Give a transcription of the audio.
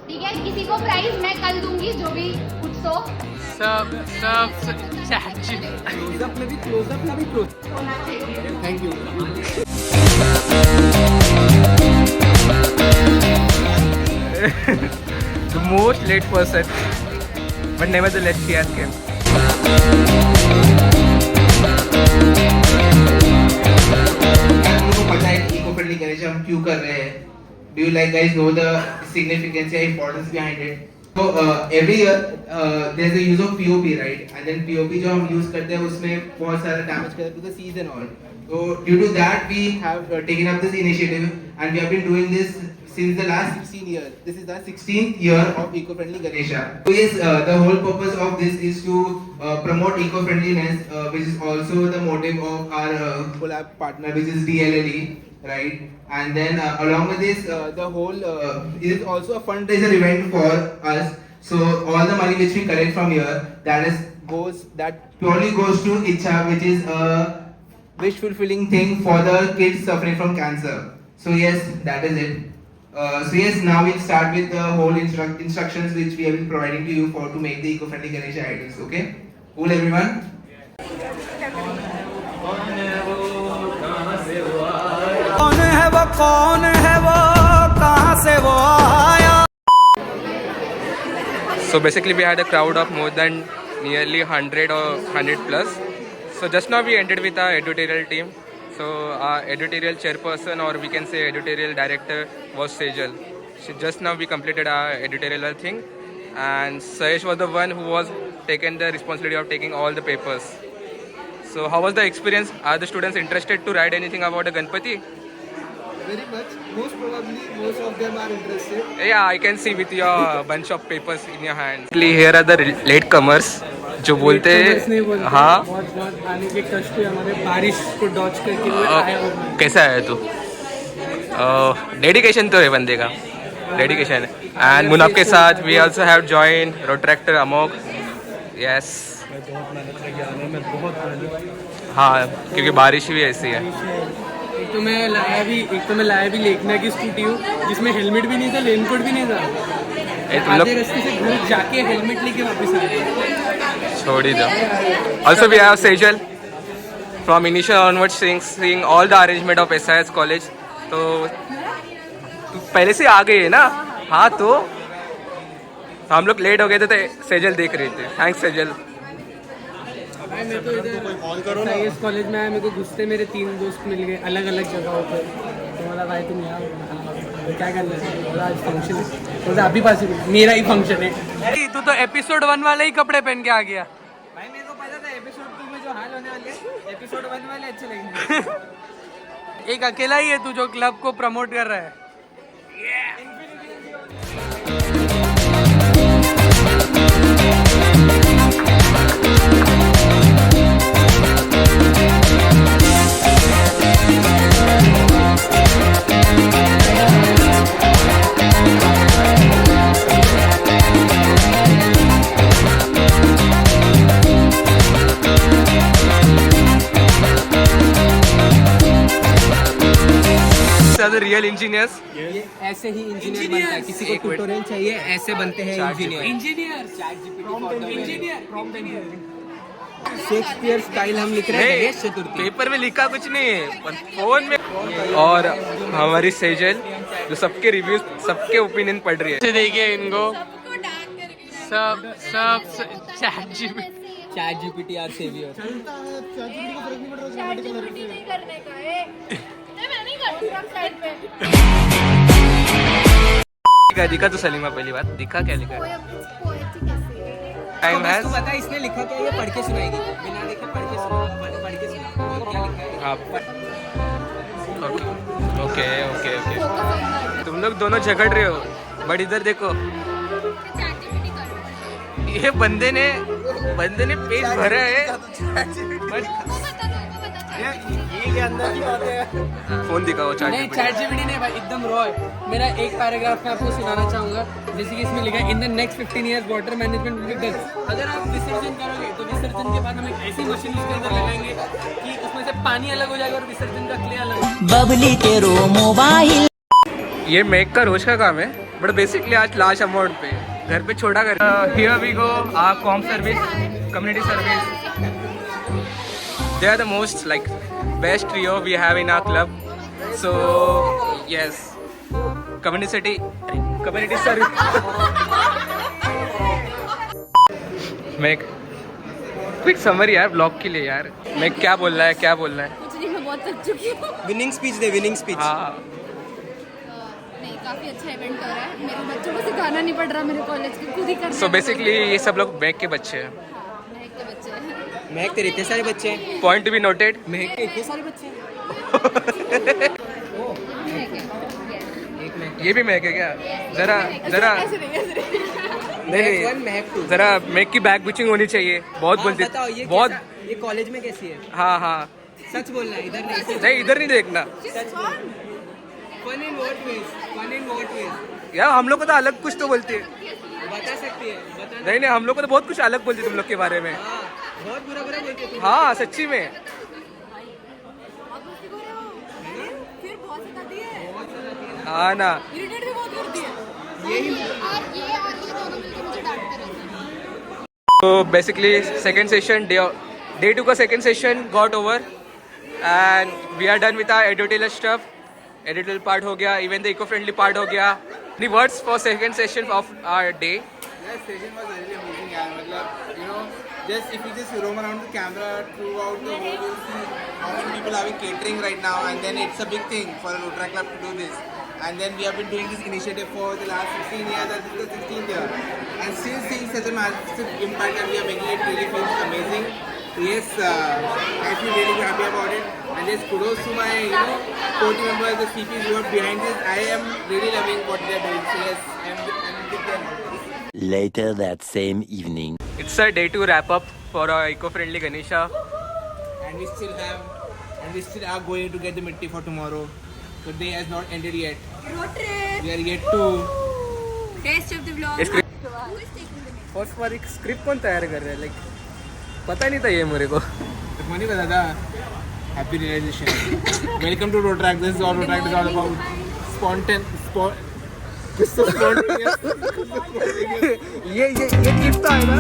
ठीक है, किसी को प्राइस मैं कल दूंगी जो भी कुछ तो सब क्लोजअप में भी क्लोज होना चाहिए। Thank you. The most late person, but nevertheless he has came. आपको पता है इको फ्रेंडली गणेश हम क्यों कर रहे हैं? Do you like guys know the significance या importance behind it? So every year there's a use of POP, right? And then POP जो हम use करते हैं उसमें बहुत सारा damage करता है to the seas and all. So due to that we have taken up this initiative and we have been doing this since the last 16 years. This is the 16th year of eco-friendly Ganesha. So yes, the whole purpose of this is to promote eco-friendliness, which is also the motive of our collab partner, which is DLLE, right? And then along with this, the whole it is also a fundraiser event for us. So all the money which we collect from here, that purely goes to Icha, which is a wish fulfilling thing for the kids suffering from cancer. So yes, that is it. So yes, now we'll start with the whole instructions which we have been providing to you for to make the eco-friendly Ganesha items. Okay, cool everyone. कौन है वो कहाँ से वो आया। So basically we had a crowd of more than nearly 100 or 100 plus. So just now we ended with our editorial team. So our editorial chairperson, or we can say editorial director, was Sejal. Just now we completed our editorial thing, and Sayesh was the one who was taken the responsibility of taking all the papers. So how was the experience? Are the students interested to write anything about the Ganpati? Very much. Most probably, most of them are interested. Yeah, I can see with your bunch of papers in your hand. Here are the latecomers जो बोलते हैं हाँ बहुत आने के कष्ट हुए हमारे, बारिश को डॉज करके वो आया हुआ। कैसा है तू? डेडिकेशन तो है बंदे का, डेडिकेशन है। एंड मुनाफ के साथ we also have join Rotaractor Amok. Yes, बहुत मेहनत लगी आने में, बहुत मेहनत। हाँ क्योंकि बारिश भी ऐसी है। एक तो मैं लाया भी लेखना की स्कूटी हूँ जिसमें हेलमेट भी नहीं था, रेनकोट भी नहीं था। आधे रास्ते से घूम जाके हेलमेट लेके वापस आ गया। छोड़ ही दो। Also we have Sejal from initial onward seeing all the arrangement of SIS college. तो तू पहले से आ गई है ना? हाँ तो हम लोग लेट हो गए थे तो सेजल देख रहे थे। थैंक्स सेजल। मैं तो इधर SIS कॉलेज में आया, मेरे को घुसते मेरे 3 दोस्त मिल गए अलग अलग जगहों पर। तो बोला भाई तुम यहाँ क्या करना है? बोला आज फंक्शन है। बोला अभी पास मेरा ही फंक्शन है। तू तो एपिसोड 1 वाले ही कपड़े पहन के आ गया। भाई मेरे को पता था एपिसोड 2 में जो हाल होने वाले हैं, एपिसोड 1 वाले अच्छे लगेंगे। एक अकेला ही है तू जो क्लब को प्रमोट कर रहा है। रियल इंजीनियर्स ये ऐसे ही इंजीनियर बनता है। किसी को ट्यूटोरियल चाहिए, ऐसे बनते हैं इंजीनियर। शेक्सपियर स्टाइल हम लिख रहे हैं गणेश चतुर्थी। पेपर में लिखा कुछ नहीं है, पर फोन में। और हमारी सेजल जो सबके रिव्यूज, सबके ओपिनियन पढ़ रही है। देखिए इनको सब चैट जीपीटी आर सेवियर। दिखा तो सलीमा पहली बात दिखा क्या लिखा है? टाइम है। तू बता इसने लिखा क्या? ये पढ़ के सुनाएगी, बिना देखे पढ़ के सुना क्या लिखा है? Okay okay okay. तुम लोग दोनों झगड़ रहे हो, बट इधर देखो ये बंदे ने पेज भरा है। ये अंदर की बात है। फोन दिखाओ। नहीं चैट जीपीटी नहीं भाई, एकदम रॉ है। मेरा एक पैराग्राफ मैं आपको सुनाना चाहूंगा, जैसे कि इसमें लिखा है in the next 15 years water management will be done. अगर आप विसर्जन करोगे तो विसर्जन के बाद हम एक ऐसी मशीन उसके अंदर लगाएंगे कि उसमें से पानी अलग हो जाएगा और विसर्जन का क्ले अलग। बबली तेरो मोबाइल। ये मेक का रोज का काम है। बट बेसिकली आज लार्ज अमाउंट पे घर पे छोटा कर here we go our com service community service they are the most like best trio we have in our club so yes community service मैं क्विक समरी यार ब्लॉग के लिए यार मैं क्या बोल रहा है कुछ नहीं, मैं बहुत थक चुकी हूँ। विनिंग स्पीच दे, विनिंग स्पीच। हाँ नहीं, काफी अच्छा इवेंट हो रहा है। मेरे बच्चों को सिखाना नहीं पड़ रहा, मेरे कॉलेज के खुद ही करना सो बेसिकली ये सब लोग बैग के बच्चे हैं महक के बच्चे हैं। महक तेरे इतने सारे बच्चे हैं। पॉइंट टू बी नोटेड महक के इतने सारे बच्चे हैं। महक है, yes। ये भी महक है क्या जरा जरा ऐसे नहीं, ऐसे नहीं। नहीं महक 1 महक 2। जरा महक की बैग बिचिंग होनी चाहिए बहुत बोलती बताओ ये बहुत ये कॉलेज में कैसी है? हाँ हाँ सच बोलना है, इधर नहीं। नहीं इधर नहीं देखना सच बोल। Fun in what ways? Fun in what ways? यार हम लोग को तो अलग कुछ तो बोलती है बता सकती है, बता। नहीं नहीं हम लोग को तो बहुत कुछ अलग बोलती है तुम लोग के बारे में हाँ, बहुत बुरा बुरा बोलते हो तुम। हाँ सच्ची में फिर बहुत सिखाती है, हाँ ना इरिटेट भी बहुत करती है। यही और ये दोनों मिलकर मुझे डांटते रहते हैं। तो बेसिकली सेकेंड सेशन डे 2 का second session got over and we are done with our editorial stuff editorial part हो गया even the eco friendly part हो गया need words for second session of our day Yes, session was really amazing, yaar. Matlab, you know, just if you just roam around the camera throughout the whole, you'll see how many people are catering right now, and then it's a big thing for a Rotary Club to do this. And then we have been doing this initiative for the last 16 years, and this is the 16th year. And still seeing such a massive impact, and we are making it really feels amazing. Yes, I feel really happy about it. And just kudos to my, core team members, the CPs who are behind this. I am really loving what they are doing. So yes, I'm with them. Later that same evening. It's a day 2 wrap up for our eco friendly Ganesha. And we still are going to get the mitti for tomorrow. The day has not ended yet. Road trip. We are yet to. Rest of the vlog. First बार एक script कौन तैयार कर रहा है like पता नहीं था ये मेरे को Money bata tha. Happy realization. Welcome to Road Track. This is all Road Track is all about. This is so spontaneous. ये क्लिप तो आएगा